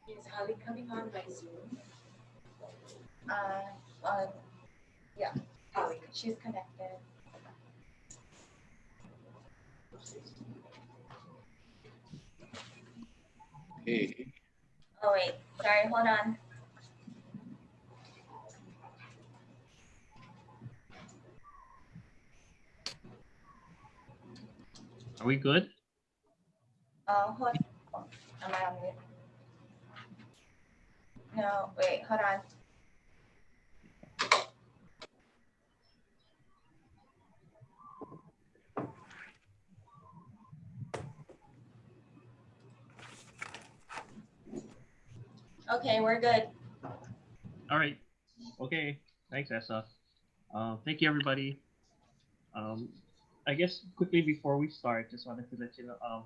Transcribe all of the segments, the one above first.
Is Holly coming on by Zoom? Yeah, Holly. she's connected. Hey. Oh wait, sorry, hold on. Are we good? Hold. Oh, am I on mute? No, wait, hold on. Okay, we're good. All right. Okay. Thanks, Essa. Thank you, everybody. I guess quickly before we start, just wanted to let you know.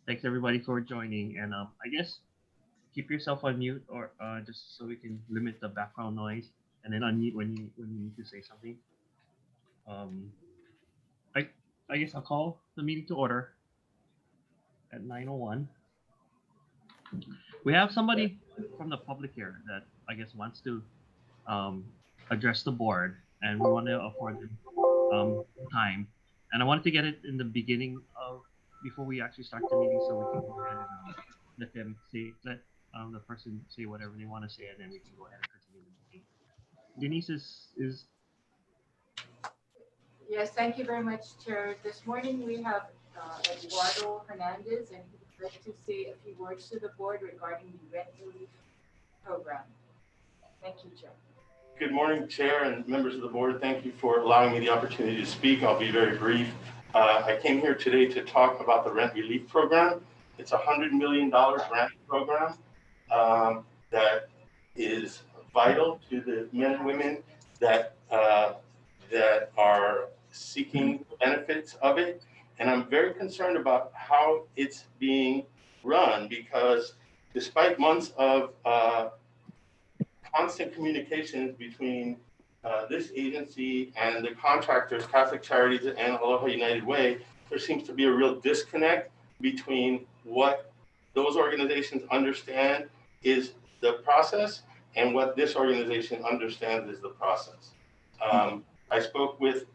Thanks everybody for joining, and I guess keep yourself on mute or just so we can limit the background noise, and then unmute when you need to say something. Um, I I guess I'll call the meeting to order at 9:01. We have somebody from the public here that I guess wants to um, address the board, and we want to afford them time. And I wanted to get it in the beginning of before we actually start the meeting, so we can go ahead and let them say let the person say whatever they want to say, and then we can go ahead and continue the meeting. Denise is Yes, thank you very much, Chair. This morning we have Eduardo Hernandez, and he would like to say a few words to the board regarding the rent relief program. Thank you, Chair. Good morning, Chair and members of the board. Thank you for allowing me the opportunity to speak. I'll be very brief. I came here today to talk about the rent relief program. It's a $100 million grant program that is vital to the men and women that are seeking the benefits of it. And I'm very concerned about how it's being run, because despite months of constant communications between this agency and the contractors, Catholic Charities and Aloha United Way, there seems to be a real disconnect between what those organizations understand is the process and what this organization understands is the process. I spoke with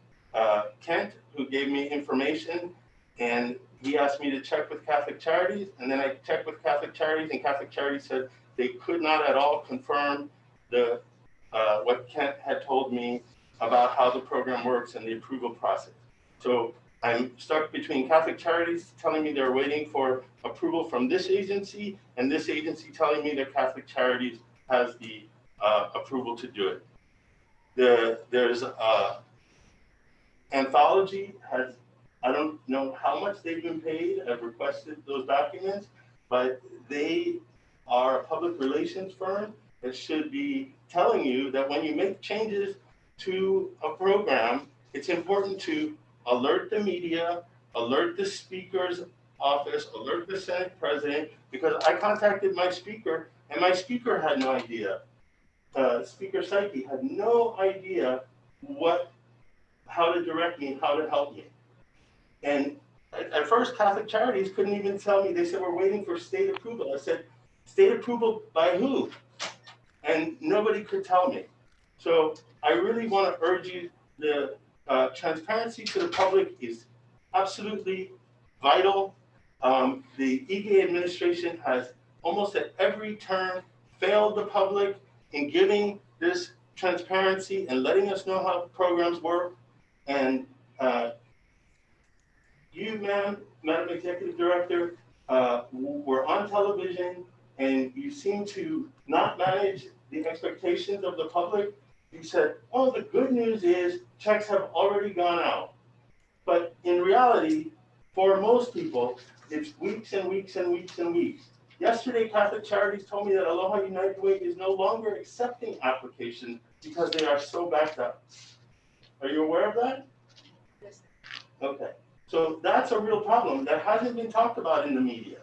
Kent, who gave me information, and he asked me to check with Catholic Charities, and then I checked with Catholic Charities, and Catholic Charities said they could not at all confirm the what Kent had told me about how the program works and the approval process. So I'm stuck between Catholic Charities telling me they're waiting for approval from this agency, and this agency telling me that Catholic Charities has the approval to do it. There's Anthology has, I don't know how much they've been paid. I've requested those documents, but they are a public relations firm that should be telling you that when you make changes to a program, it's important to alert the media, alert the speaker's office, alert the Senate president, because I contacted my speaker and my speaker had no idea. Speaker Psyche had no idea how to direct me, how to help me. And at first, Catholic Charities couldn't even tell me. They said, we're waiting for state approval. I said, state approval by who? And nobody could tell me. So I really want to urge you, the transparency to the public is absolutely vital. The EGA administration has almost at every turn failed the public in giving this transparency and letting us know how programs work. And you, Madam Executive Director, were on television and you seem to not manage the expectations of the public. You said, oh, the good news is checks have already gone out. But in reality, for most people, it's weeks and weeks and weeks and weeks. Yesterday, Catholic Charities told me that Aloha United Way is no longer accepting applications because they are so backed up. Are you aware of that? Yes. Okay. So that's a real problem that hasn't been talked about in the media.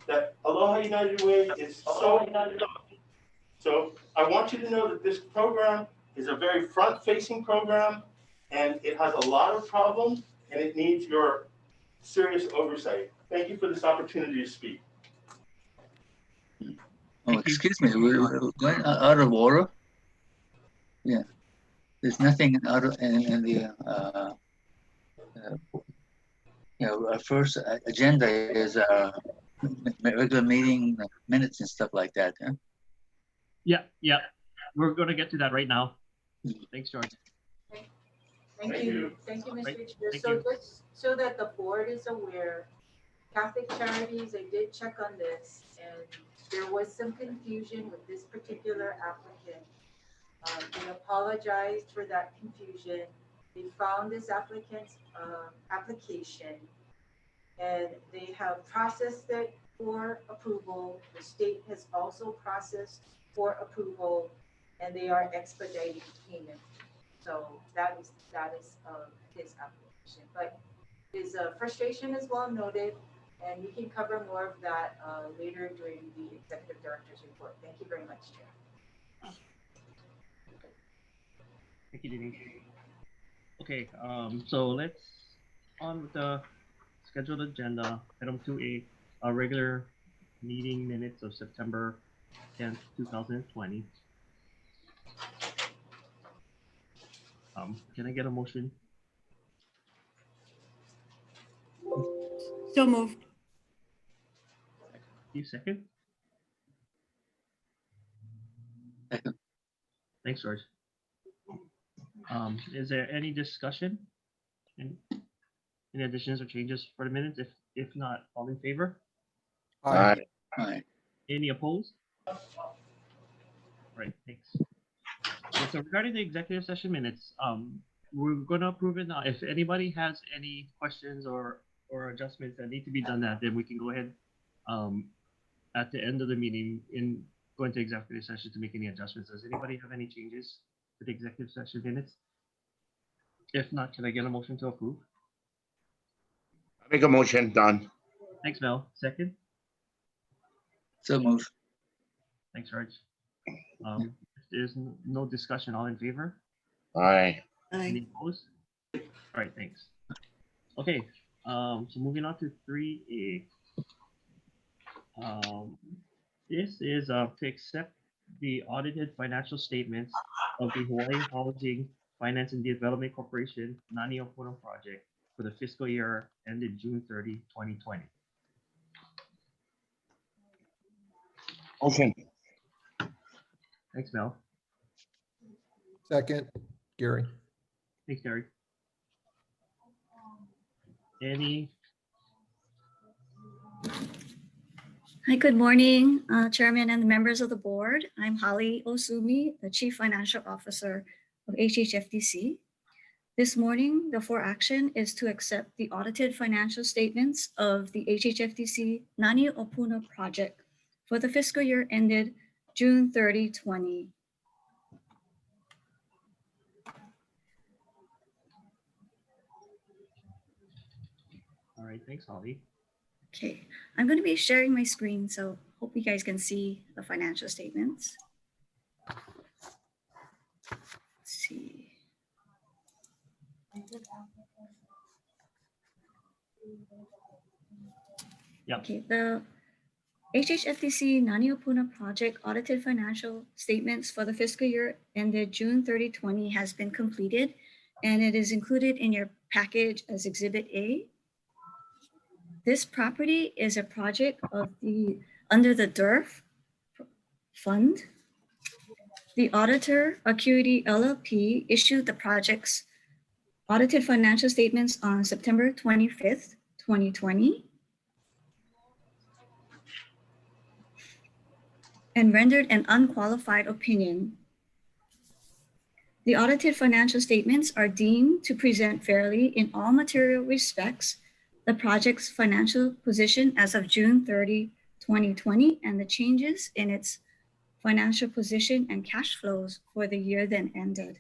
That Aloha United Way is so. So I want you to know that this program is a very front-facing program, and it has a lot of problems, and it needs your serious oversight. Thank you for this opportunity to speak. Oh, Thank you. excuse me, we're going out of order? Yeah, there's nothing out of, in the, our first agenda is regular meeting minutes and stuff like that, huh? Yeah. We're going to get to that right now. Thanks, George. Thank you, Mr. Right. Chair. Thank So you. just so that the board is aware, Catholic Charities, I did check on this, and there was some confusion with this particular applicant. They apologized for that confusion. They found this applicant's application, and they have processed it for approval. The state has also processed for approval, and they are expediting payment. So that is his application. But his frustration is well noted, and we can cover more of that later during the executive director's report. Thank you very much, Chair. Thank you, Denise. Okay, so let's on with the scheduled agenda. Item 2A, our regular meeting minutes of September 10th, 2020. Can I get a motion? So moved. You second? Second. Thanks, George. Is there any discussion? Any additions or changes for the minutes? If not, all in favor? Aye. Aye. Any opposed? Right, thanks. Okay, so regarding the executive session minutes, we're going to approve it now. If anybody has any questions or adjustments that need to be done, then we can go ahead at the end of the meeting go into executive session to make any adjustments. Does anybody have any changes to the executive session minutes? If not, can I get a motion to approve? I make a motion, done. Thanks, Mel. Second? So move. Thanks, Raj. If there's no discussion, all in favor? Aye. Any opposed? All right, thanks. Okay, so moving on to 3A. This is to accept the audited financial statements of the Hawaii Housing Finance and Development Corporation Nani Opono project for the fiscal year ended June 30, 2020. Motion. Thanks, Mel. Second, Gary. Thanks, Gary. Any? Hi, good morning, Chairman and the members of the board. I'm Holly Osumi, the Chief Financial Officer of HHFDC. This morning, the for action is to accept the audited financial statements of the HHFDC Nani Opuna project for the fiscal year ended June 30, 2020. All right, thanks, Holly. Okay, I'm going to be sharing my screen, so hope you guys can see the financial statements. Let's see. Yep. Okay, the HHFDC Nani Opuna project audited financial statements for the fiscal year ended June 30, 2020 has been completed, and it is included in your package as Exhibit A. This property is a project of under the DERF fund. The auditor, Acuity LLP, issued the project's audited financial statements on September 25th, 2020, and rendered an unqualified opinion. The audited financial statements are deemed to present fairly in all material respects the project's financial position as of June 30, 2020, and the changes in its financial position and cash flows for the year then ended.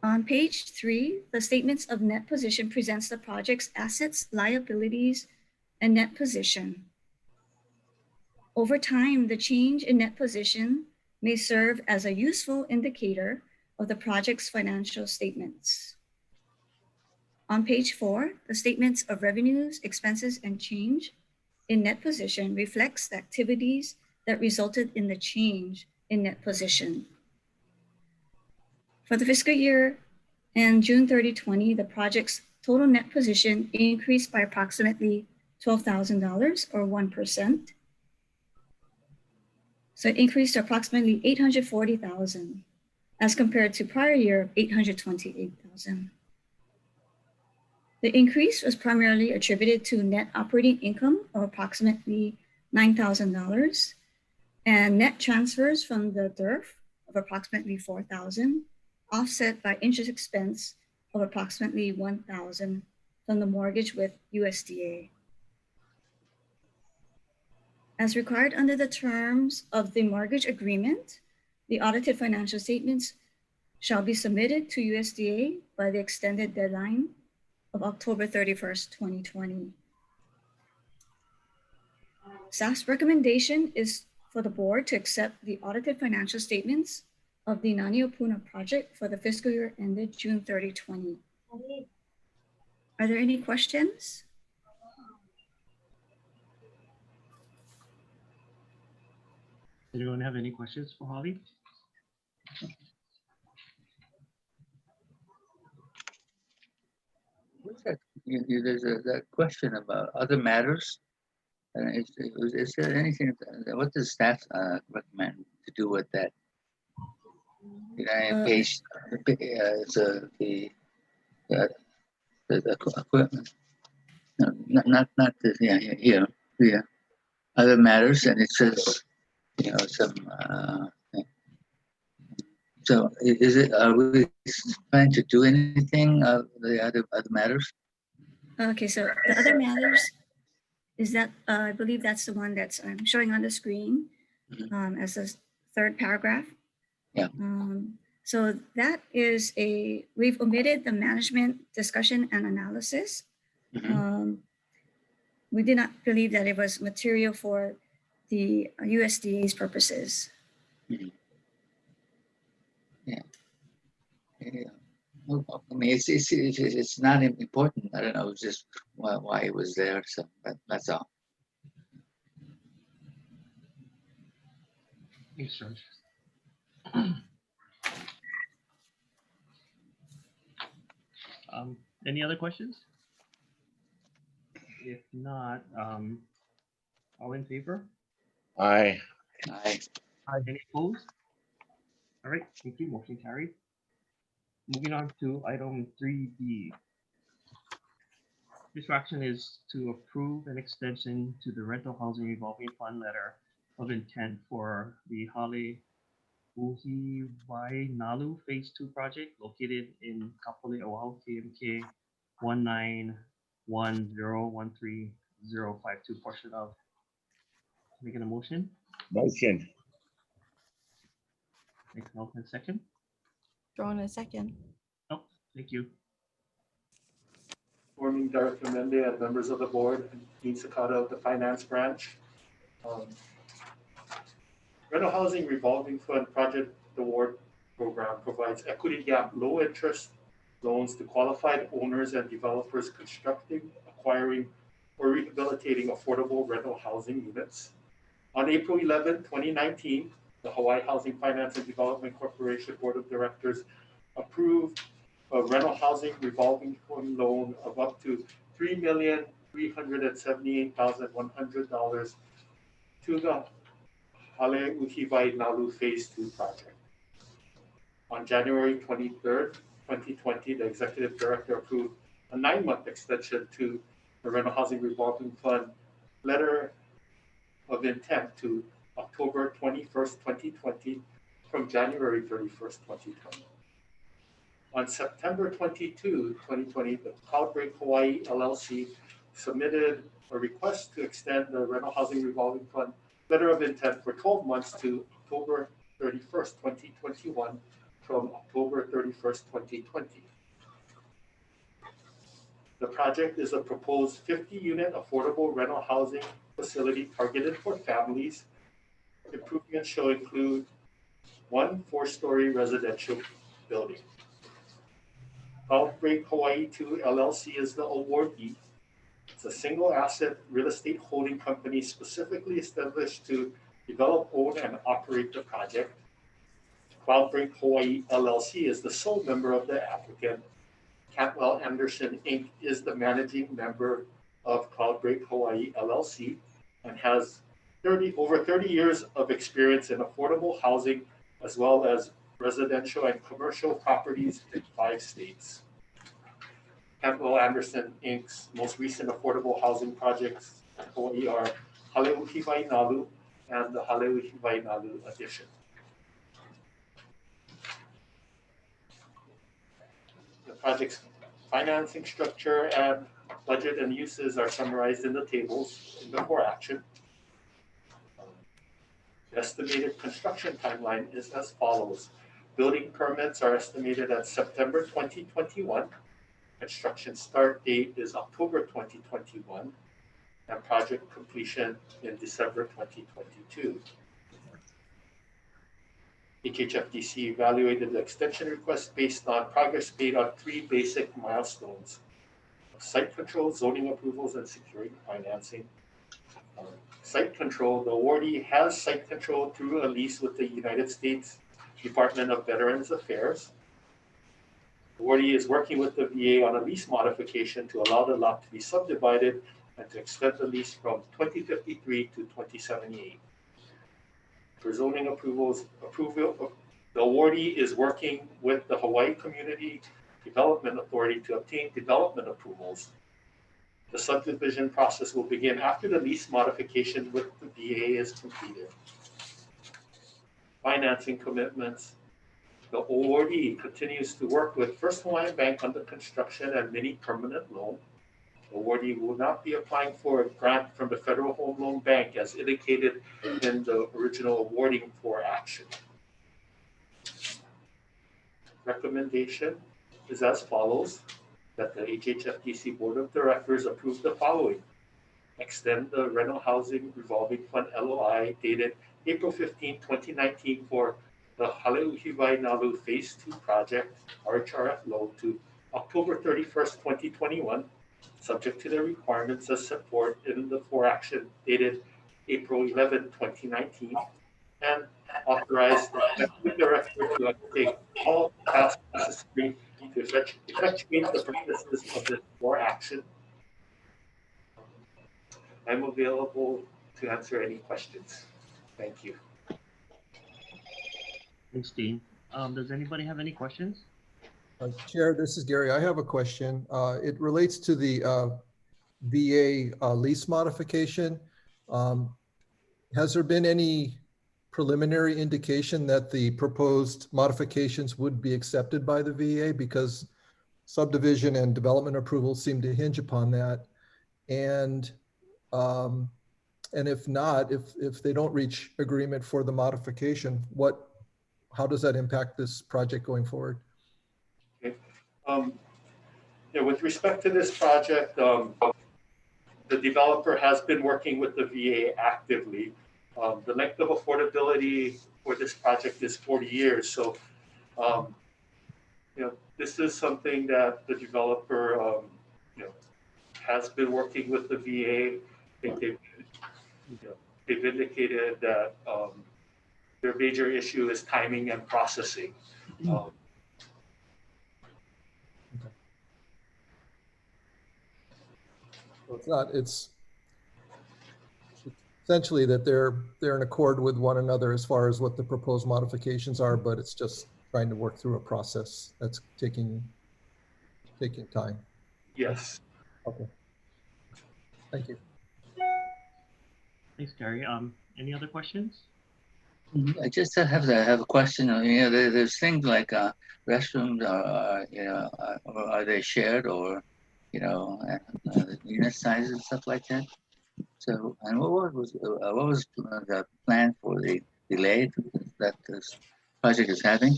On page 3, the statements of net position presents the project's assets, liabilities, and net position. Over time, the change in net position may serve as a useful indicator of the project's financial statements. On page 4, the statements of revenues, expenses, and change in net position reflects the activities that resulted in the change in net position. For the fiscal year and June 30, 2020, the project's total net position increased by approximately $12,000 or 1%. So it increased to approximately $840,000 as compared to prior year of $828,000. The increase was primarily attributed to net operating income of approximately $9,000 and net transfers from the DERF of approximately $4,000, offset by interest expense of approximately $1,000 from the mortgage with USDA. As required under the terms of the mortgage agreement, the audited financial statements shall be submitted to USDA by the extended deadline of October 31st, 2020. Staff's recommendation is for the board to accept the audited financial statements of the Naniopuna project for the fiscal year ended June 30, 2020. Are there any questions? Anyone have any questions for Holly? What's that? There's that question about other matters. Is there anything, what does staff recommend to do with that? Page, the equipment. No, not the, here, other matters, and it says, some, so is it, are we planning to do anything of the other matters? Okay, so the other matters is that, I believe that's the one that's showing on the screen as a third paragraph. Yeah. So that is we've omitted the management discussion and analysis. We did not believe that it was material for the USDA's purposes. Yeah. Well, I mean, it's not important. I don't know, it's just why it was there. So that's all. Thanks, George. Any other questions? If not, all in favor? Aye. Any opposed? All right, thank you. Motion carried. Moving on to item 3B. This action is to approve an extension to the rental housing revolving fund letter of intent for the Hale Uhiwai Nalu Phase 2 project located in Kapolei, Oahu, KMK 191013052 portion of. Making a motion. Motion. Thanks, Nelson. Second. Drawn a second. Oh, thank you. Forming Director Mende and members of the board, Dean Sakata of the Finance Branch. Rental Housing Revolving Fund Project Award Program provides equity gap low interest loans to qualified owners and developers constructing, acquiring, or rehabilitating affordable rental housing units. On April 11, 2019, the Hawaii Housing Finance and Development Corporation Board of Directors approved a rental housing revolving fund loan of up to $3,378,100 to the Hale Uhiwai Nalu Phase 2 project. On January 23rd, 2020, the Executive Director approved a 9-month extension to the Rental Housing Revolving Fund letter of intent to October 21st, 2020 from January 31st, 2020. On September 22, 2020, the Cloudbreak Hawaii LLC submitted a request to extend the Rental Housing Revolving Fund letter of intent for 12 months to October 31st, 2021 from October 31st, 2020. The project is a proposed 50-unit affordable rental housing facility targeted for families. Improvements shall include 1 4-story residential building. Cloudbreak Hawaii 2 LLC is the awardee. It's a single asset real estate holding company specifically established to develop, own, and operate the project. Cloudbreak Hawaii LLC is the sole member of the applicant. Cantwell Anderson Inc. is the managing member of Cloudbreak Hawaii LLC and has over 30 years of experience in affordable housing as well as residential and commercial properties in 5 states. Cantwell Anderson Inc.'s most recent affordable housing projects in Hawaii are Haleuhi Wainalu and the Haleuhi Wainalu addition. The project's financing structure and budget and uses are summarized in the tables in before action. The estimated construction timeline is as follows. Building permits are estimated at September 2021. Construction start date is October 2021, and project completion in December 2022. HHFDC evaluated the extension request based on progress made on 3 basic milestones: site control, zoning approvals, and securing financing. Site control, the awardee has site control through a lease with the United States Department of Veterans Affairs. The awardee is working with the VA on a lease modification to allow the lot to be subdivided and to extend the lease from 2053 to 2078. For zoning approvals, the awardee is working with the Hawaii Community Development Authority to obtain development approvals. The subdivision process will begin after the lease modification with the VA is completed. Financing commitments. The awardee continues to work with First Hawaiian Bank on the construction and mini permanent loan. The awardee will not be applying for a grant from the Federal Home Loan Bank as indicated in the original awarding for action. Recommendation is as follows, that the HHFDC Board of Directors approve the following. Extend the rental housing revolving fund LOI dated April 15, 2019 for the Haleuhi Wainalu Phase 2 project RHRF loan to October 31st, 2021, subject to the requirements as set forth in the for action dated April 11, 2019, and authorize the executive director to undertake all tasks necessary to effectuate the purposes of this for action. I'm available to answer any questions. Thank you. Thanks, Dean. Does anybody have any questions? Chair, this is Gary. I have a question. It relates to the VA lease modification. Has there been any preliminary indication that the proposed modifications would be accepted by the VA? Because subdivision and development approvals seem to hinge upon that. And if not, if they don't reach agreement for the modification, how does that impact this project going forward? Okay. With respect to this project, the developer has been working with the VA actively. The length of affordability for this project is 40 years. So, this is something that the developer, has been working with the VA. I think they've indicated that their major issue is timing and processing. So it's essentially that they're in accord with one another as far as what the proposed modifications are, but it's just trying to work through a process that's taking time. Yes. Okay. Thank you. Thanks, Gary. Any other questions? I just have a question. There's things like restrooms, are they shared or, unit sizes and stuff like that? So, and what was the plan for the delay that this project is having?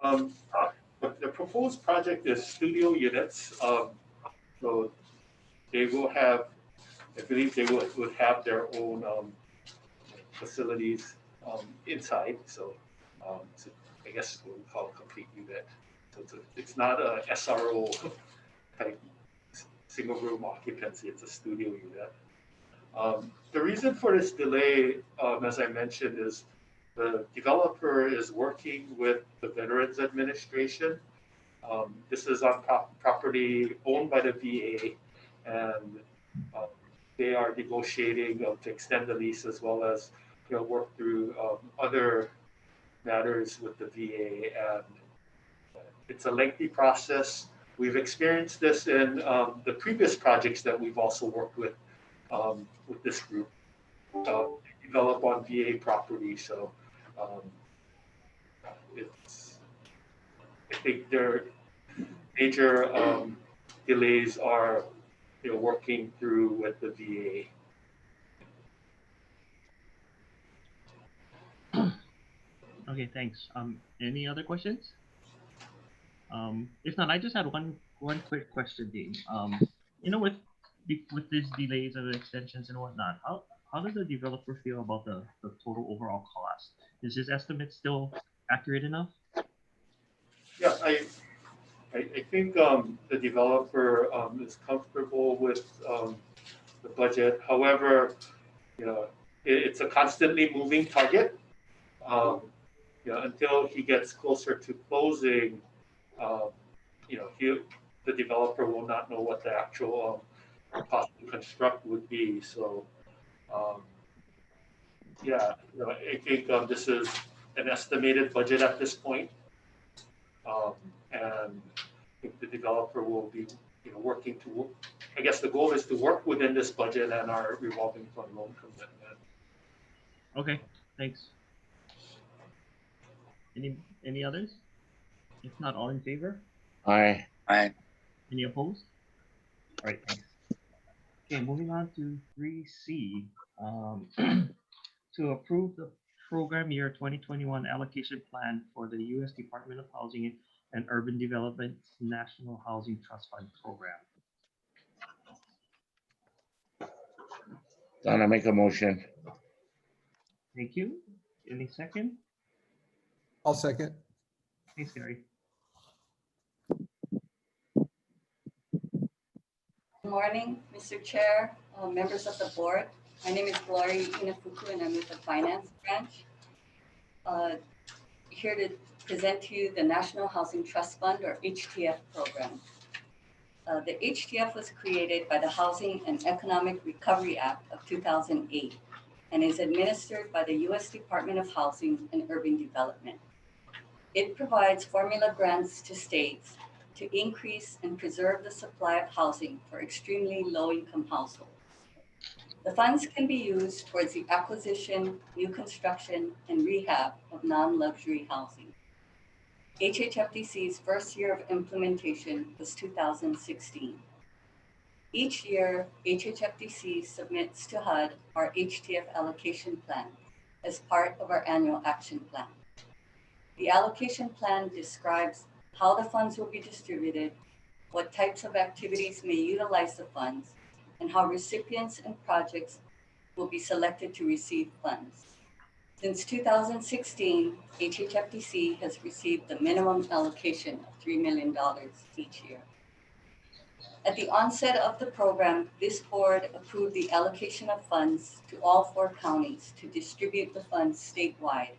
The proposed project is studio units. So they will have, I believe they would have their own facilities inside. So I guess we'll call it complete unit. So it's not a SRO type single room occupancy, it's a studio unit. The reason for this delay, as I mentioned, is the developer is working with the Veterans Administration. This is on property owned by the VA, and they are negotiating to extend the lease as well as work through other matters with the VA. And it's a lengthy process. We've experienced this in the previous projects that we've also worked with this group. Develop on VA property, so I think their major delays are working through with the VA. Okay, thanks. Any other questions? If not, I just had one quick question, Dean. With these delays and the extensions and whatnot, how does the developer feel about the total overall cost? Is his estimate still accurate enough? Yeah, I think the developer is comfortable with the budget. However, it's a constantly moving target. Until he gets closer to closing, the developer will not know what the actual cost to construct would be. So, I think this is an estimated budget at this point, and I think the developer will be, working to. I guess the goal is to work within this budget and our revolving fund loan commitment. Okay, thanks. Any others? If not, all in favor? Aye. Aye. Any opposed? All right, thanks. Okay, moving on to 3C. To approve the program year 2021 allocation plan for the U.S. Department of Housing and Urban Development's National Housing Trust Fund program. Donna, make a motion. Thank you. Any second? I'll second. Thanks, Gary. Good morning, Mr. Chair, members of the board. My name is Gloria Inafuku and I'm with the Finance Branch. Here to present to you the National Housing Trust Fund, or HTF program. The HTF was created by the Housing and Economic Recovery Act of 2008 and is administered by the U.S. Department of Housing and Urban Development. It provides formula grants to states to increase and preserve the supply of housing for extremely low-income households. The funds can be used towards the acquisition, new construction, and rehab of non-luxury housing. HHFDC's first year of implementation was 2016. Each year, HHFDC submits to HUD our HTF allocation plan as part of our annual action plan. The allocation plan describes how the funds will be distributed, what types of activities may utilize the funds, and how recipients and projects will be selected to receive funds. Since 2016, HHFDC has received the minimum allocation of $3 million each year. At the onset of the program, this board approved the allocation of funds to all 4 counties to distribute the funds statewide.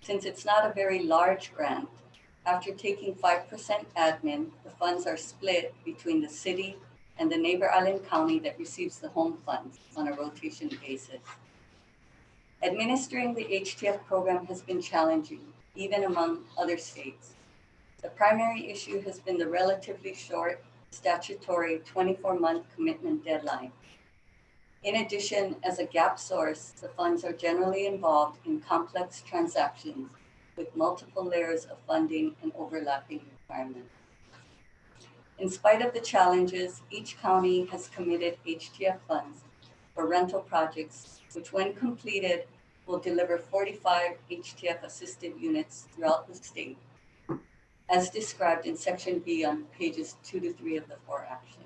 Since it's not a very large grant, after taking 5% admin, the funds are split between the city and the neighbor island county that receives the home funds on a rotation basis. Administering the HTF program has been challenging, even among other states. The primary issue has been the relatively short statutory 24-month commitment deadline. In addition, as a gap source, the funds are generally involved in complex transactions with multiple layers of funding and overlapping requirements. In spite of the challenges, each county has committed HTF funds for rental projects, which when completed will deliver 45 HTF assisted units throughout the state, as described in Section B on pages 2 to 3 of the 4 action.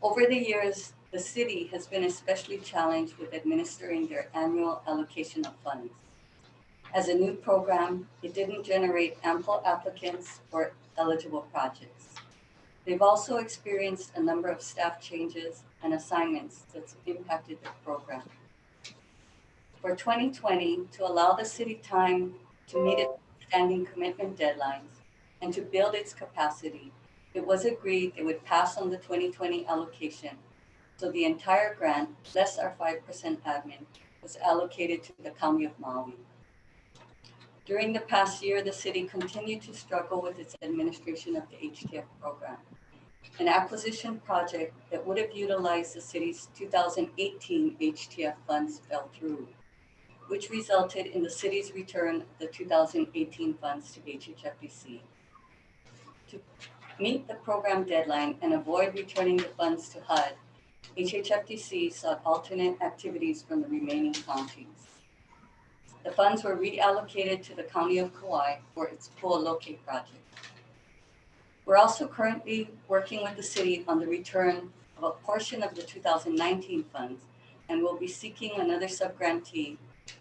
Over the years, the city has been especially challenged with administering their annual allocation of funds. As a new program, it didn't generate ample applicants for eligible projects. They've also experienced a number of staff changes and assignments that's impacted the program. For 2020, to allow the city time to meet its standing commitment deadlines and to build its capacity, it was agreed they would pass on the 2020 allocation. So the entire grant, less our 5% admin, was allocated to the County of Maui. During the past year, the city continued to struggle with its administration of the HTF program. An acquisition project that would have utilized the city's 2018 HTF funds fell through, which resulted in the city's return of the 2018 funds to HHFDC. To meet the program deadline and avoid returning the funds to HUD, HHFDC sought alternate activities from the remaining counties. The funds were reallocated to the County of Kauai for its pool locate project. We're also currently working with the city on the return of a portion of the 2019 funds, and will be seeking another subgrantee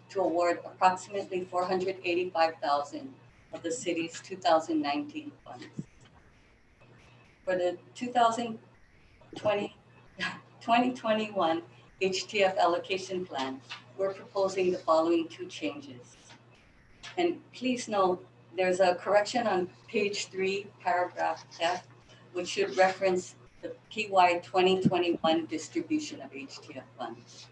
to award approximately $485,000 of the city's 2019 funds. For the 2021 HTF allocation plan, we're proposing the following two changes. And please note, there's a correction on page 3, paragraph F, which should reference the PY 2021 distribution of HTF funds.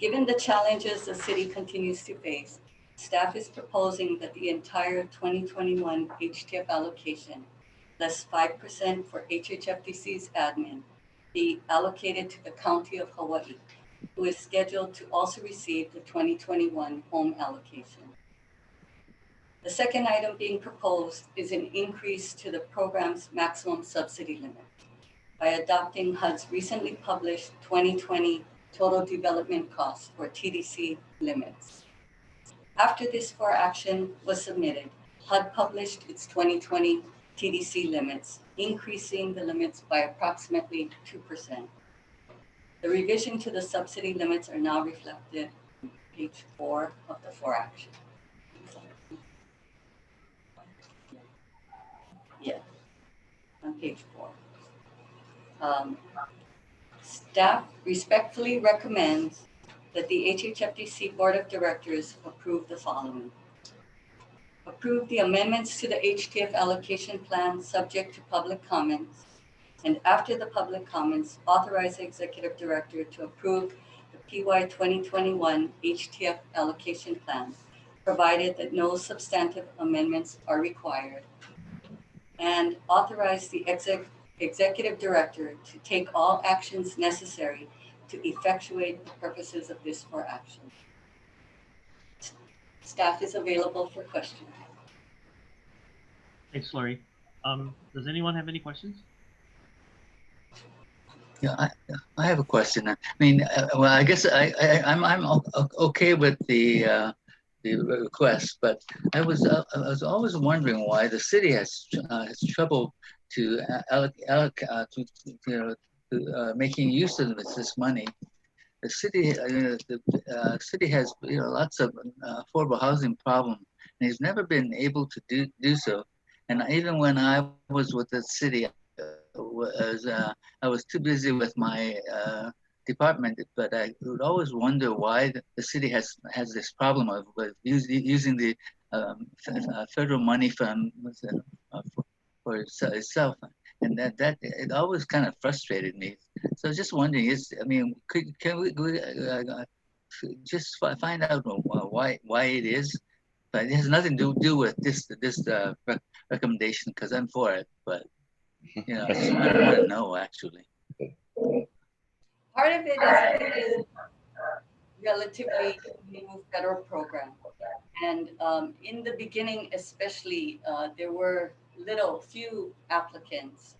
Given the challenges the city continues to face, staff is proposing that the entire 2021 HTF allocation, less 5% for HHFDC's admin, be allocated to the County of Hawaii, who is scheduled to also receive the 2021 home allocation. The second item being proposed is an increase to the program's maximum subsidy limit by adopting HUD's recently published 2020 Total Development Cost, or TDC, limits. After this for action was submitted, HUD published its 2020 TDC limits, increasing the limits by approximately 2%. The revision to the subsidy limits are now reflected on page 4 of the for action. Yeah, on page 4. Staff respectfully recommends that the HHFDC Board of Directors approve the following. Approve the amendments to the HTF allocation plan subject to public comments, and after the public comments, authorize the Executive Director to approve the PY 2021 HTF allocation plan, provided that no substantive amendments are required, and authorize the Executive Director to take all actions necessary to effectuate the purposes of this for action. Staff is available for questions. Thanks, Lori. Does anyone have any questions? Yeah, I have a question. I mean, well, I guess I'm okay with the request, but I was always wondering why the city has trouble to making use of this money. The city, city has lots of affordable housing problem, and has never been able to do so. And even when I was with the city, I was too busy with my department, but I would always wonder why the city has this problem of using the federal money from for itself, and that it always kind of frustrated me. So I was just wondering, can we just find out why it is? But it has nothing to do with this recommendation, because I'm for it, but. I just want to know, actually. Part of it is relatively new federal program. And in the beginning, especially, there were few applicants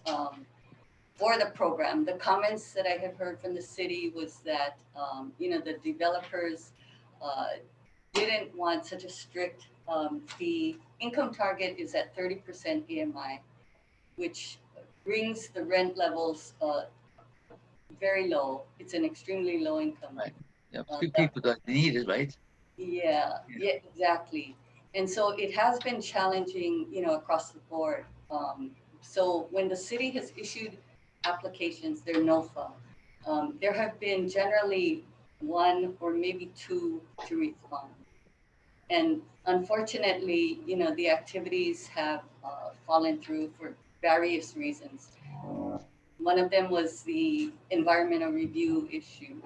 for the program. The comments that I have heard from the city was that, the developers didn't want such a strict fee. Income target is at 30% AMI, which brings the rent levels very low. It's an extremely low income. Right. Yeah, few people don't need it, right? Yeah, exactly. And so it has been challenging, across the board. So when the city has issued applications, they're NOFA. There have been generally one or maybe two to respond. And unfortunately, the activities have fallen through for various reasons. One of them was the environmental review issue.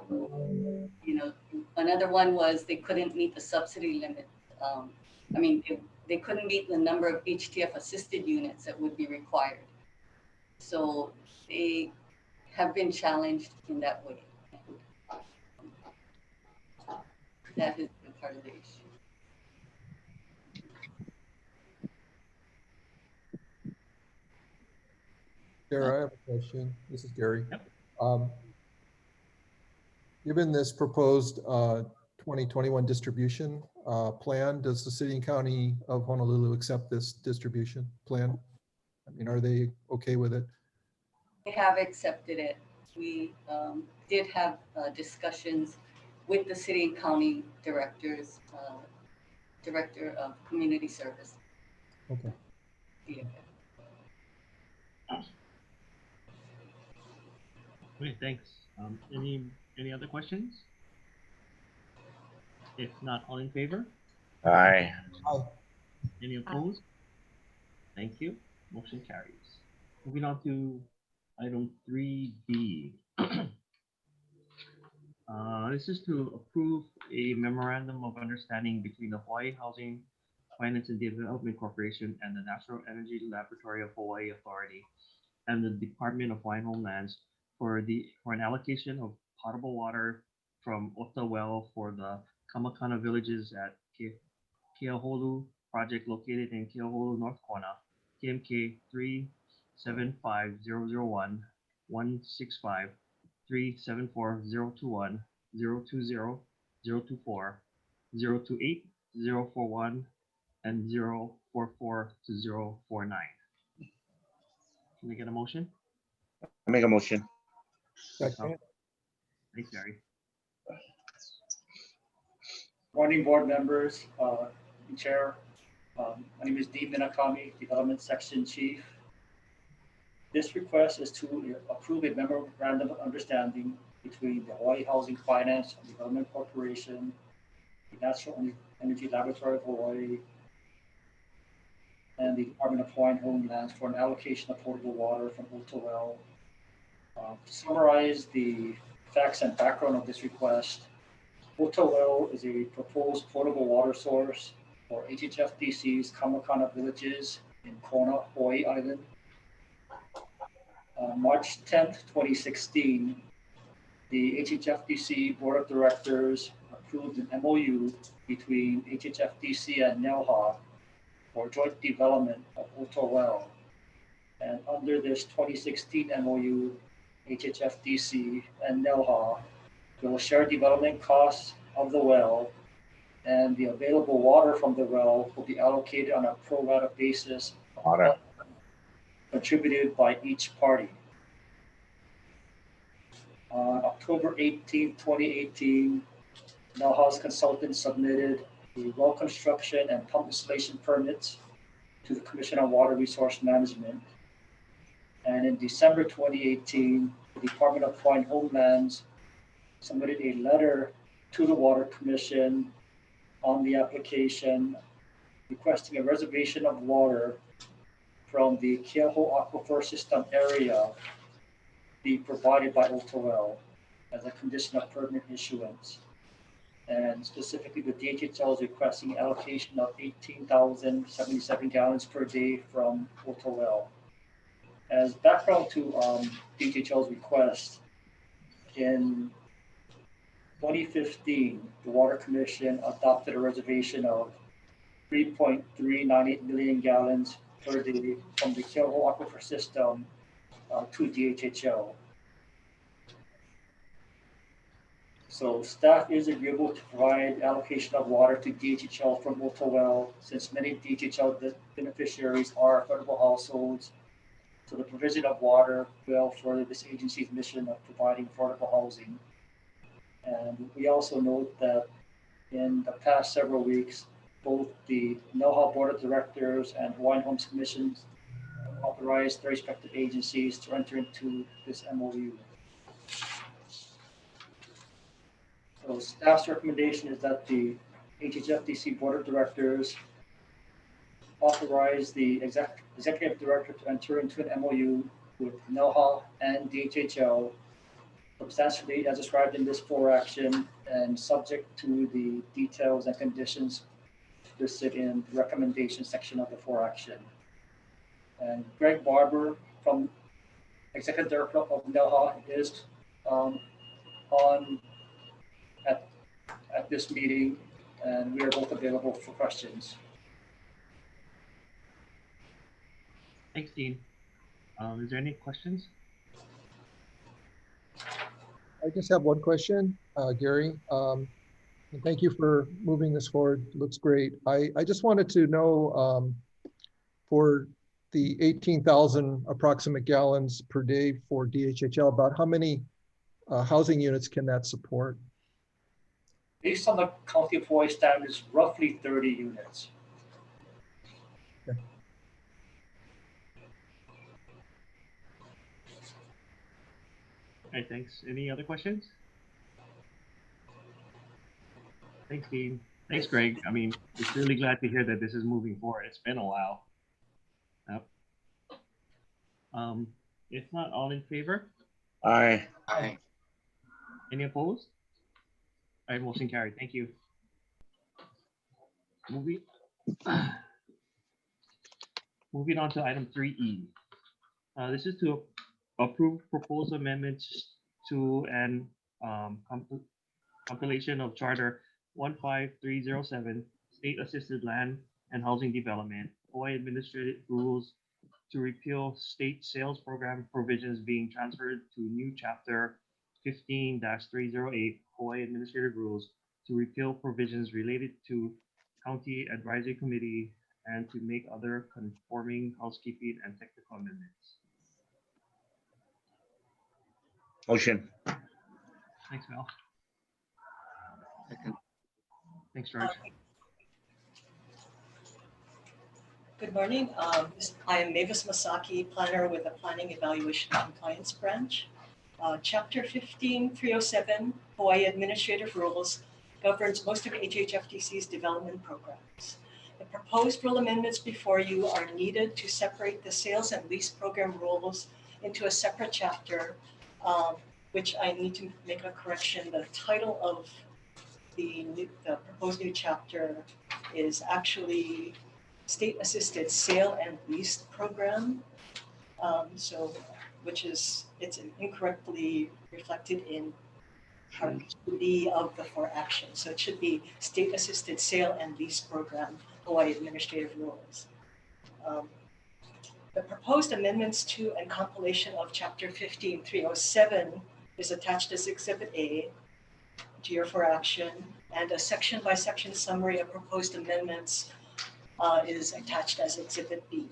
Another one was they couldn't meet the subsidy limit. They couldn't meet the number of HTF assisted units that would be required. So they have been challenged in that way. That has been part of the issue. Sarah, I have a question. This is Gary. Yep. Given this proposed 2021 distribution plan, does the city and county of Honolulu accept this distribution plan? I mean, are they okay with it? They have accepted it. We did have discussions with the city and county directors, director of community service. Okay. Yeah. Okay, thanks. Any other questions? If not, all in favor? Aye. Any opposed? Thank you. Motion carries. Moving on to item 3B. This is to approve a memorandum of understanding between the Hawaii Housing Finance and Development Corporation and the National Energy Laboratory of Hawaii Authority and the Department of Hawaiian Homelands for an allocation of potable water from Ota well for the Kamakana villages at Keauholu project located in Keauholu, North Kona, KMK 3750001 165 374021 020 024 028 041 and 044 to 049. Can we get a motion? I make a motion. Second. Thanks, Gary. Morning, board members, Chair. My name is Dean Minakami, Development Section Chief. This request is to approve a memorandum of understanding between the Hawaii Housing Finance and Development Corporation, the National Energy Laboratory of Hawaii, and the Department of Hawaiian Homelands for an allocation of potable water from Ota well. To summarize the facts and background of this request, Ota well is a proposed potable water source for HHFDC's Kamakana villages in Kona, Hawaii Island. On March 10th, 2016, the HHFDC Board of Directors approved an MOU between HHFDC and NELHA for joint development of Ota well. And under this 2016 MOU, HHFDC and NELHA will share development costs of the well, and the available water from the well will be allocated on a pro rata basis Water. contributed by each party. On October 18, 2018, NELHA's consultant submitted the well construction and pump installation permits to the Commission on Water Resource Management. And in December 2018, the Department of Hawaiian Homelands submitted a letter to the Water Commission on the application requesting a reservation of water from the Keauhou Aquifer System area be provided by Ota well as a condition of permit issuance. And specifically, the DHHL is requesting allocation of 18,077 gallons per day from Ota well. As background to DHHL's request, in 2015, the Water Commission adopted a reservation of 3.398 million gallons per day from the Keauhou Aquifer System to DHHL. So staff is agreeable to provide allocation of water to DHHL from Ota well, since many DHHL beneficiaries are affordable households. So the provision of water will further this agency's mission of providing affordable housing. And we also note that in the past several weeks, both the NOHA Board of Directors and Hawaiian Homes Commission authorized their respective agencies to enter into this MOU. So staff's recommendation is that the HHFDC Board of Directors authorize the executive director to enter into an MOU with NOHA and DHHL substantially as described in this 4 action and subject to the details and conditions listed in the recommendation section of the 4 action. And Greg Barber from Executive Director of NOHA is on at this meeting, and we are both available for questions. Thanks, Dean. Is there any questions? I just have one question, Gary. And thank you for moving this forward. Looks great. I just wanted to know for the 18,000 approximate gallons per day for DHHL, about how many housing units can that support? Based on the County of Hawaii standards, roughly 30 units. Okay. Okay, thanks. Any other questions? Thanks, Dean. Thanks, Greg. I mean, it's really glad to hear that this is moving forward. It's been a while. Yep. If not, all in favor? Aye. Aye. Any opposed? All right, motion carried. Thank you. Moving on to item 3E. This is to approve proposed amendments to an compilation of Charter 15307, State Assisted Land and Housing Development, Hawaii Administrative Rules to repeal state sales program provisions being transferred to new Chapter 15-308 Hawaii Administrative Rules to repeal provisions related to County Advisory Committee and to make other conforming housekeeping and technical amendments. Motion. Thanks, Mel. Second. Thanks, George. Good morning. I am Mavis Masaki, planner with the Planning Evaluation and Compliance Branch. Chapter 15307, Hawaii Administrative Rules, governs most of HHFDC's development programs. The proposed rule amendments before you are needed to separate the sales and lease program rules into a separate chapter, which I need to make a correction. The title of the proposed new chapter is actually State Assisted Sale and Lease Program. It's incorrectly reflected in Part B of the 4 actions. So it should be State Assisted Sale and Lease Program, Hawaii Administrative Rules. The proposed amendments to and compilation of Chapter 15307 is attached as Exhibit A to your 4 action, and a section-by-section summary of proposed amendments is attached as Exhibit B.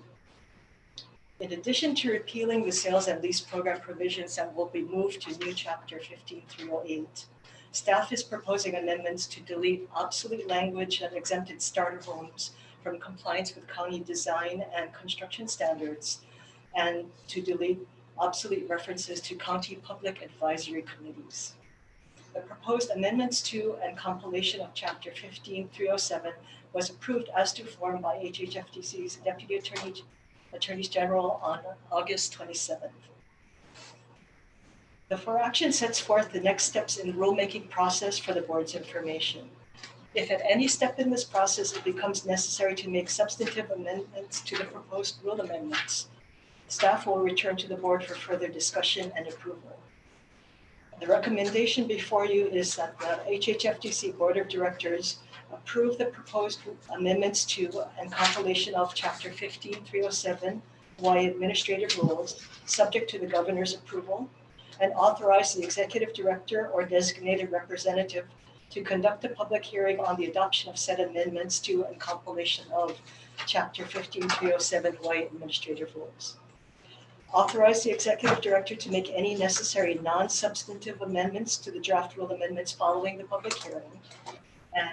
In addition to repealing the sales and lease program provisions that will be moved to new Chapter 15308, staff is proposing amendments to delete obsolete language that exempted starter homes from compliance with county design and construction standards, and to delete obsolete references to county public advisory committees. The proposed amendments to and compilation of Chapter 15307 was approved as to form by HHFDC's Deputy Attorneys General on August 27th. The 4 action sets forth the next steps in the rulemaking process for the board's information. If at any step in this process it becomes necessary to make substantive amendments to the proposed rule amendments, staff will return to the board for further discussion and approval. The recommendation before you is that the HHFDC Board of Directors approve the proposed amendments to and compilation of Chapter 15307, Hawaii Administrative Rules, subject to the governor's approval, and authorize the executive director or designated representative to conduct a public hearing on the adoption of said amendments to and compilation of Chapter 15307, Hawaii Administrative Rules. Authorize the executive director to make any necessary non-substantive amendments to the draft rule amendments following the public hearing, and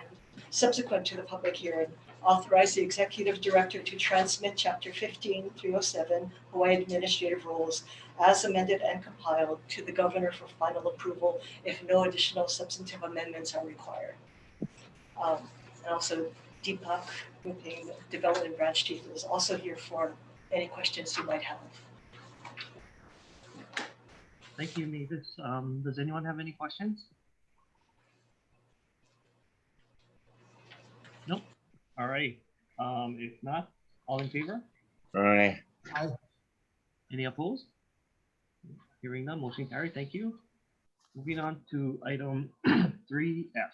subsequent to the public hearing, authorize the executive director to transmit Chapter 15307 Hawaii Administrative Rules as amended and compiled to the governor for final approval if no additional substantive amendments are required. And also Deepak, with the development branch chief, is also here for any questions you might have. Thank you, Mavis. Does anyone have any questions? Nope. All right. If not, all in favor? Aye. Any opposed? Hearing none, motion carried. Thank you. Moving on to item 3F.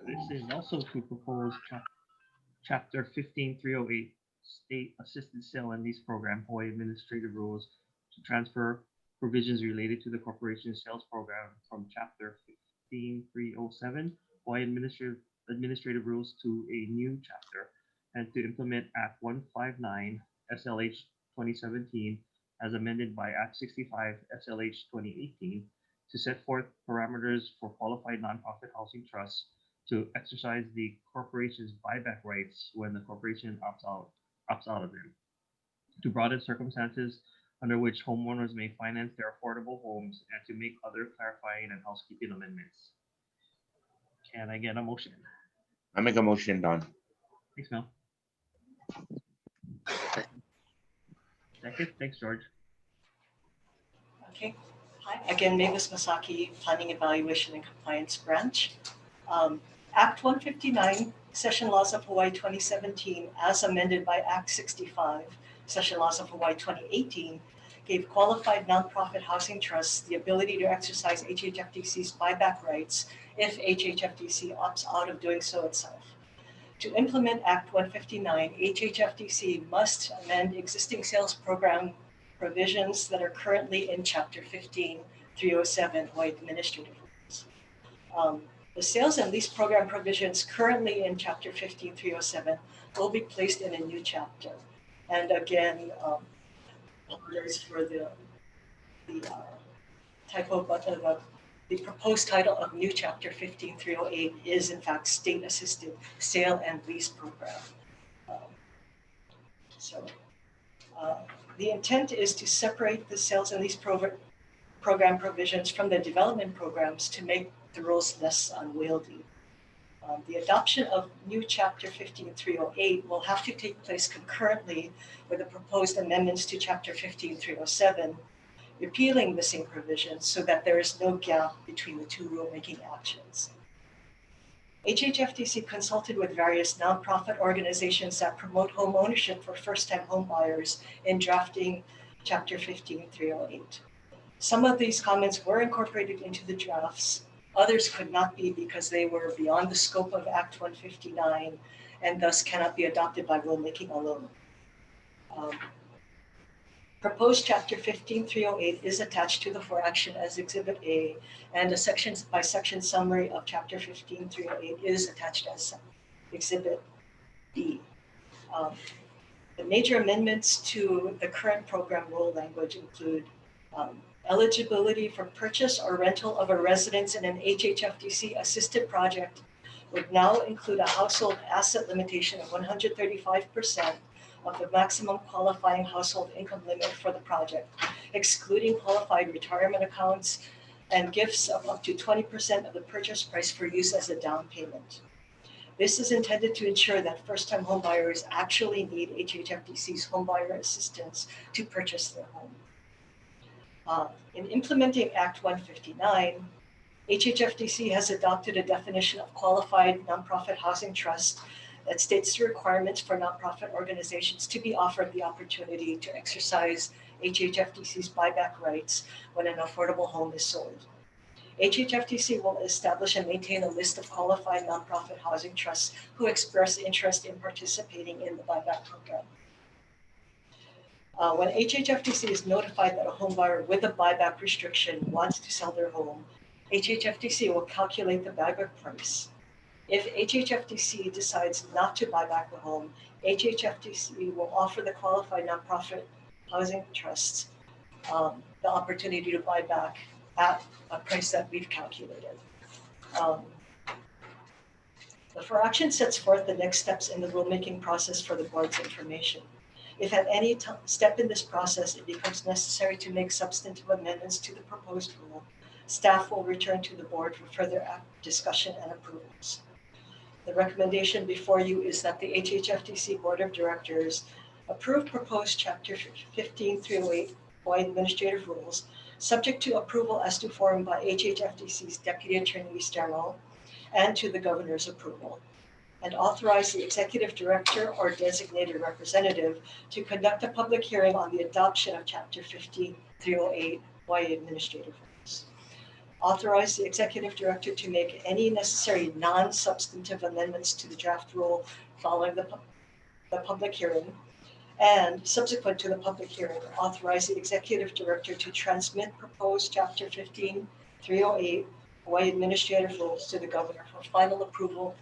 This is also to propose Chapter 15308 State Assisted Sale and Lease Program Hawaii Administrative Rules to transfer provisions related to the corporation sales program from Chapter 15307 Hawaii Administrative Rules to a new chapter and to implement Act 159 SLH 2017 as amended by Act 65 SLH 2018 to set forth parameters for qualified nonprofit housing trusts to exercise the corporation's buyback rights when the corporation opts out of them, to broaden circumstances under which homeowners may finance their affordable homes, and to make other clarifying and housekeeping amendments. Can I get a motion? I make a motion, Don. Thanks, Mel. Second, thanks, George. Okay. Hi, again, Mavis Masaki, Planning Evaluation and Compliance Branch. Act 159, Session Laws of Hawaii 2017, as amended by Act 65, Session Laws of Hawaii 2018, gave qualified nonprofit housing trusts the ability to exercise HHFDC's buyback rights if HHFDC opts out of doing so itself. To implement Act 159, HHFDC must amend existing sales program provisions that are currently in Chapter 15307 Hawaii Administrative Rules. The sales and lease program provisions currently in Chapter 15307 will be placed in a new chapter. And again, apologize for the typo, but the proposed title of new Chapter 15308 is in fact State Assisted Sale and Lease Program. The intent is to separate the sales and lease program provisions from the development programs to make the rules less unwieldy. The adoption of new Chapter 15308 will have to take place concurrently with the proposed amendments to Chapter 15307, repealing the same provisions so that there is no gap between the two rulemaking actions. HHFDC consulted with various nonprofit organizations that promote home ownership for first-time home buyers in drafting Chapter 15308. Some of these comments were incorporated into the drafts. Others could not be because they were beyond the scope of Act 159 and thus cannot be adopted by rulemaking alone. Proposed Chapter 15308 is attached to the for action as Exhibit A, and a section-by-section summary of Chapter 15308 is attached as Exhibit B. The major amendments to the current program rule language include eligibility for purchase or rental of a residence in an HHFDC assisted project would now include a household asset limitation of 135% of the maximum qualifying household income limit for the project, excluding qualified retirement accounts and gifts of up to 20% of the purchase price for use as a down payment. This is intended to ensure that first-time homebuyers actually need HHFDC's homebuyer assistance to purchase their home. In implementing Act 159, HHFDC has adopted a definition of qualified nonprofit housing trust that states the requirements for nonprofit organizations to be offered the opportunity to exercise HHFDC's buyback rights when an affordable home is sold. HHFDC will establish and maintain a list of qualified nonprofit housing trusts who express interest in participating in the buyback program. When HHFDC is notified that a home buyer with a buyback restriction wants to sell their home, HHFDC will calculate the buyback price. If HHFDC decides not to buy back the home, HHFDC will offer the qualified nonprofit housing trusts the opportunity to buy back at a price that we've calculated. The for action sets forth the next steps in the rulemaking process for the board's information. If at any step in this process it becomes necessary to make substantive amendments to the proposed rule, staff will return to the board for further discussion and approvals. The recommendation before you is that the HHFDC Board of Directors approve proposed Chapter 15308 Y Administrative Rules, subject to approval as to form by HHFDC's Deputy Attorney General and to the Governor's approval, and authorize the Executive Director or designated representative to conduct a public hearing on the adoption of Chapter 15308 Y Administrative Rules. Authorize the Executive Director to make any necessary non-substantive amendments to the draft rule following the public hearing, and subsequent to the public hearing, authorize the Executive Director to transmit proposed Chapter 15308 Y Administrative Rules to the Governor for final approval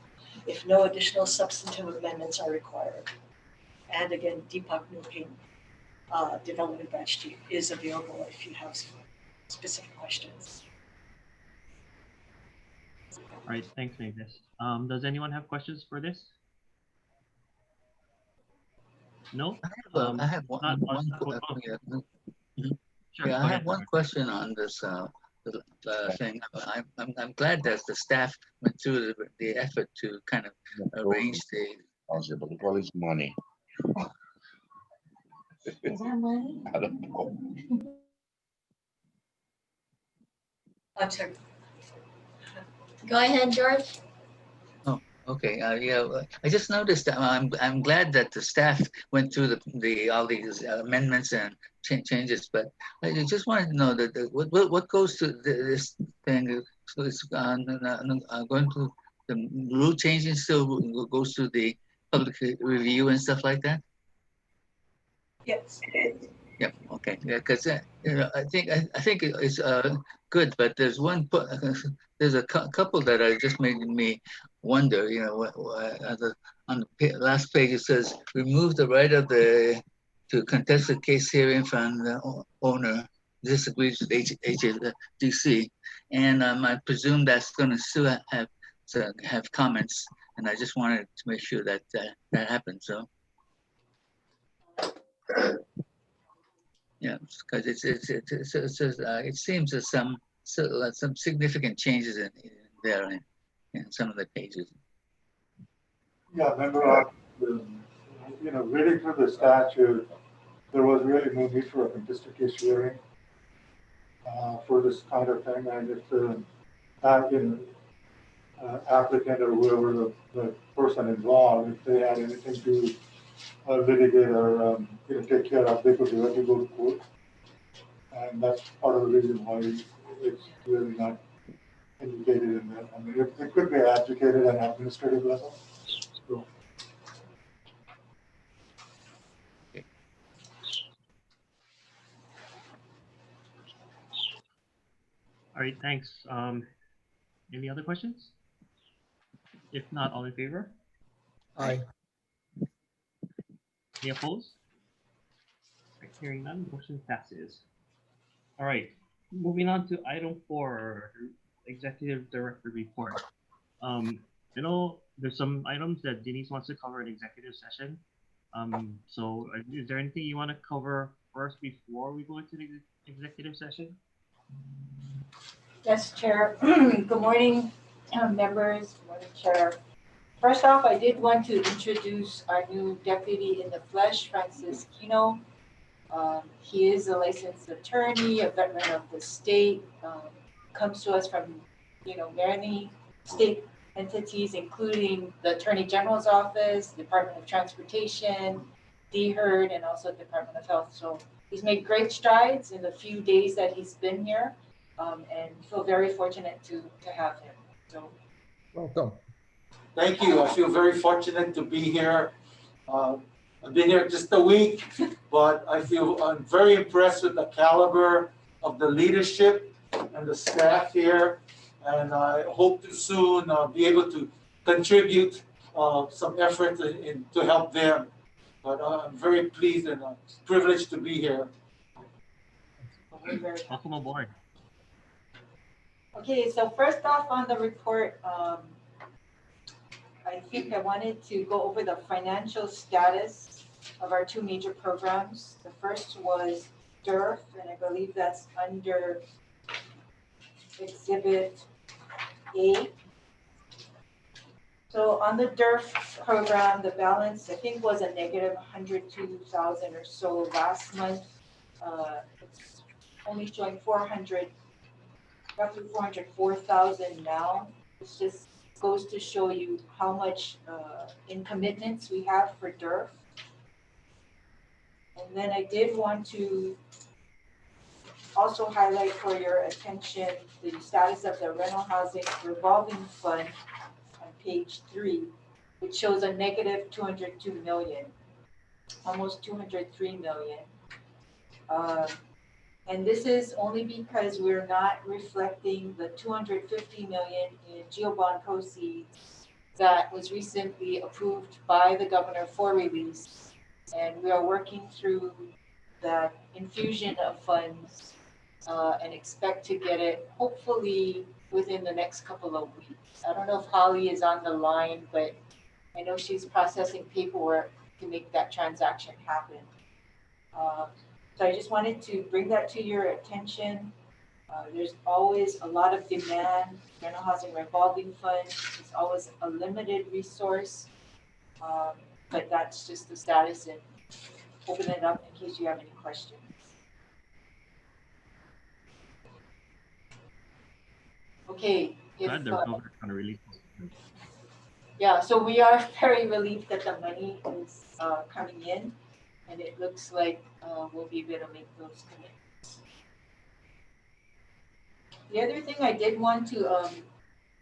if no additional substantive amendments are required. And again, Deepak Nupin, Development Branch Chief, is available if you have specific questions. All right, thanks, Mavis. Does anyone have questions for this? No? I have one. Sure, Yeah, go I ahead, have one Robert. question on this thing. I'm glad that the staff went through the effort to kind of arrange the. What is money? Is that money? I don't know. I'm sorry. Go ahead, George. Okay, yeah, well, I just noticed that I'm glad that the staff went through all these amendments and changes, but I just wanted to know that what goes to this thing. So it's going to the rule changing still goes to the public review and stuff like that. Yes. Yeah. Okay. Yeah. Because I think it's good, but there's there's a couple that are just making me wonder. On the last page it says remove the right of to contest the case hearing from the owner disagrees with HHFDC, and I presume that's going to still have comments, and I just wanted to make sure that that happens. So. Yeah, because it seems there's some significant changes in there in some of the pages. Yeah, remember, reading through the statute, there was really no need for a contested case hearing for this kind of thing, and if the applicant or whoever the person involved, if they had anything to litigate or take care of, they could directly go to court, and that's part of the reason why it's really not indicated in that. I mean, it could be adjudicated at an administrative level. So. All right, thanks. Any other questions? If not, all in favor? Aye. Any opposed? Right, hearing none, motion passes. All right, moving on to item 4, Executive Director Report. I know there's some items that Denise wants to cover in executive session. So is there anything you want to cover first before we go into the executive session? Yes, Chair. Good morning, members. Good morning, Chair. First off, I did want to introduce our new deputy in the flesh, Francis Kino. He is a licensed attorney, a veteran of the state, comes to us from, many state entities, including the Attorney General's Office, Department of Transportation, DHERD, and also Department of Health. So he's made great strides in the few days that he's been here, and feel very fortunate to have him. So, Welcome. Thank you. I feel very fortunate to be here. I've been here just a week, but I'm very impressed with the caliber of the leadership and the staff here. And I hope to soon be able to contribute some effort to help them. But I'm very pleased and privileged to be here. Welcome aboard. Okay, so first off on the report, I think I wanted to go over the financial status of our two major programs. The first was DERF, and I believe that's under Exhibit A. So on the DERF program, the balance, I think, was a negative 102,000 or so last month. It's only showing roughly 404,000 now. It just goes to show you how much in commitments we have for DERF. And then I did want to also highlight for your attention the status of the rental housing revolving fund on page 3, which shows a negative 202 million, almost 203 million. And this is only because we're not reflecting the 250 million in GeoBond proceeds that was recently approved by the governor for release. And we are working through that infusion of funds and expect to get it hopefully within the next couple of weeks. I don't know if Holly is on the line, but I know she's processing paperwork to make that transaction happen. So I just wanted to bring that to your attention. There's always a lot of demand. Rental housing revolving fund is always a limited resource, but that's just the status, and open it up in case you have any questions. Okay. Glad the governor kind of released. Yeah, so we are very relieved that the money is coming in, and it looks like we'll be able to make those commitments. The other thing I did want to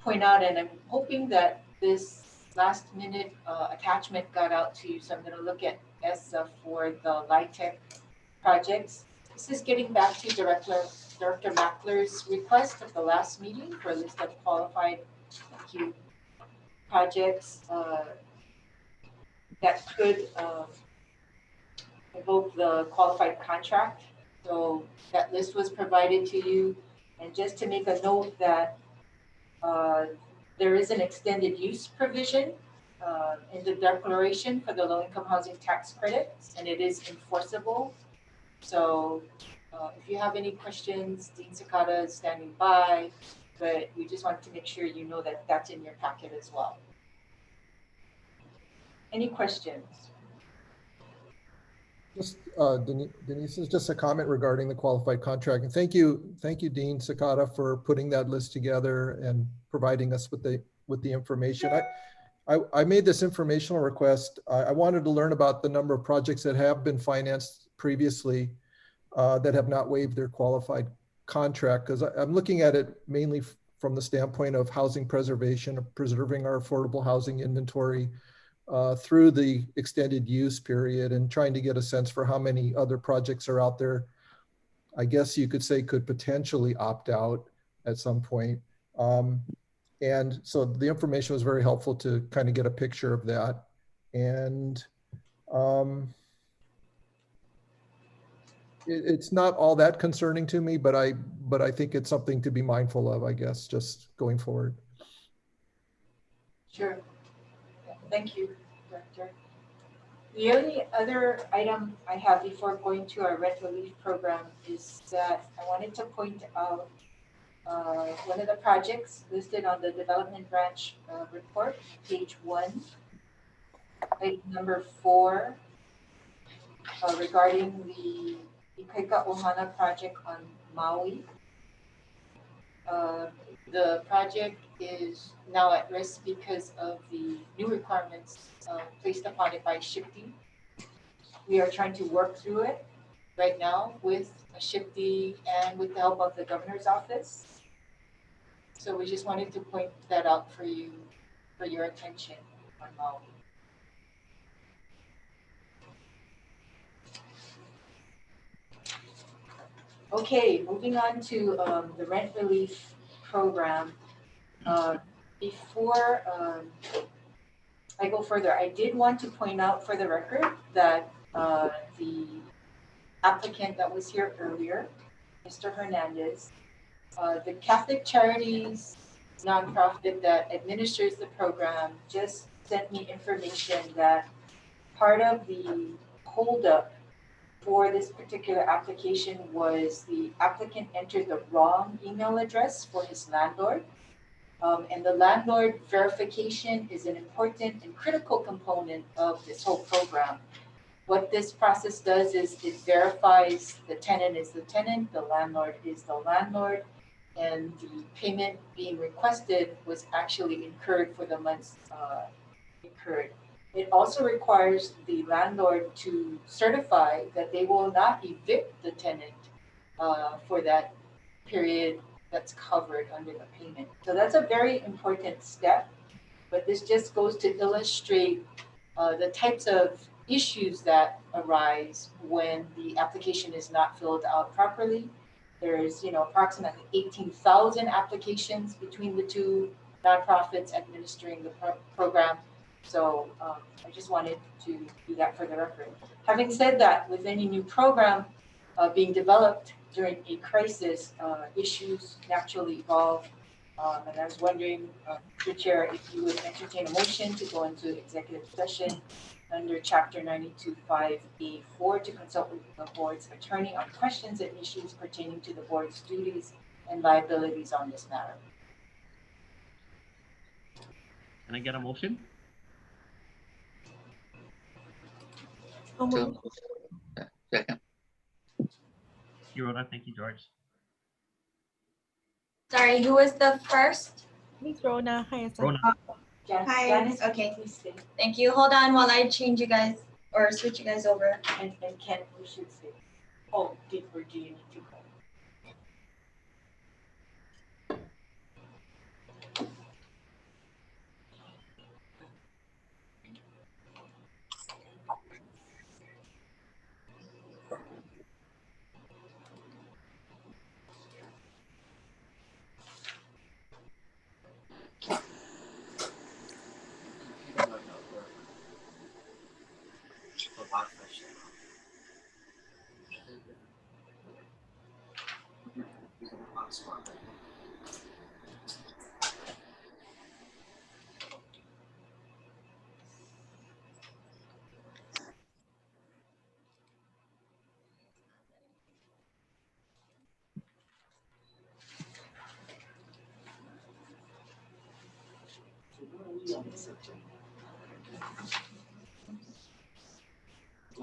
point out, and I'm hoping that this last minute attachment got out to you, so I'm going to look at ESSA for the LIHTC projects. This is getting back to Director Mackler's request of the last meeting for a list of qualified projects that could invoke the qualified contract. So that list was provided to you. And just to make a note that there is an extended use provision in the declaration for the low-income housing tax credits, and it is enforceable. So if you have any questions, Dean Sakata is standing by, but we just wanted to make sure you know that that's in your packet as well. Any questions? Just Denise, is just a comment regarding the qualified contract. And thank you, Dean Sakata, for putting that list together and providing us with the information. I made this informational request. I wanted to learn about the number of projects that have been financed previously that have not waived their qualified contract, because I'm looking at it mainly from the standpoint of housing preservation, of preserving our affordable housing inventory through the extended use period, and trying to get a sense for how many other projects are out there, I guess you could say, could potentially opt out at some point. And so the information was very helpful to kind of get a picture of that. And it's not all that concerning to me, but I think it's something to be mindful of, I guess, just going forward. Sure. Thank you, Director. The only other item I have before going to our rent relief program is that I wanted to point out one of the projects listed on the development branch report, page 1, item number 4, regarding the Ikaika Ohana project on Maui. The project is now at risk because of the new requirements placed upon it by SHFD. We are trying to work through it right now with SHFD and with the help of the governor's office. So we just wanted to point that out for you, for your attention on Maui. Okay, moving on to the rent relief program. Before I go further, I did want to point out for the record that the applicant that was here earlier, Mr. Hernandez, the Catholic Charities nonprofit that administers the program, just sent me information that part of the holdup for this particular application was the applicant entered the wrong email address for his landlord. And the landlord verification is an important and critical component of this whole program. What this process does is it verifies the tenant is the tenant, the landlord is the landlord, and the payment being requested was actually incurred for the months incurred. It also requires the landlord to certify that they will not evict the tenant for that period that's covered under the payment. So that's a very important step, but this just goes to illustrate the types of issues that arise when the application is not filled out properly. There's, approximately 18,000 applications between the two nonprofits administering the program. So I just wanted to do that for the record. Having said that, with any new program being developed during a crisis, issues naturally evolve. And I was wondering, Mr. Chair, if you would entertain a motion to go into executive session under Chapter 92.5A4 to consult with the board's attorney on questions and issues pertaining to the board's duties and liabilities on this matter. Can I get a motion? So, second. Kirona, thank you, George. Sorry, who was the first? Miss Rona, hi, Asa. Rona. Hi. Janice, Okay. please stay. Thank you. Hold on while I change you guys or switch you guys over. And Ken, you should stay. Oh, do you need to go?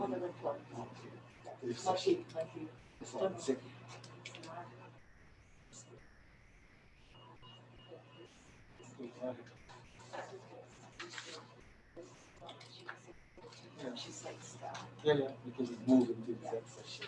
On the report. Monkey. She's like, stop. Yeah, because it's moving to the next session.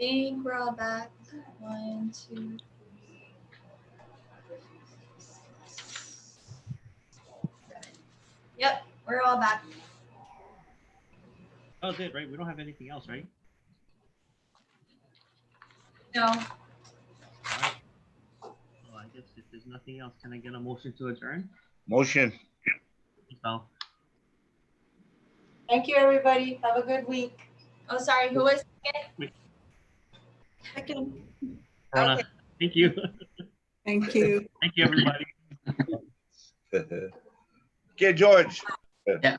think we're all back. 1, 2, 7. Yep, we're all back. That was it, right? We don't have anything else, right? No. All right. Well, I guess if there's nothing else, can I get a motion to adjourn? Motion. So, Thank you, everybody. Have a good week. Oh, sorry. Who was Second. Rona, Okay. thank you. Thank you. Thank you, everybody. Okay, George. Yeah.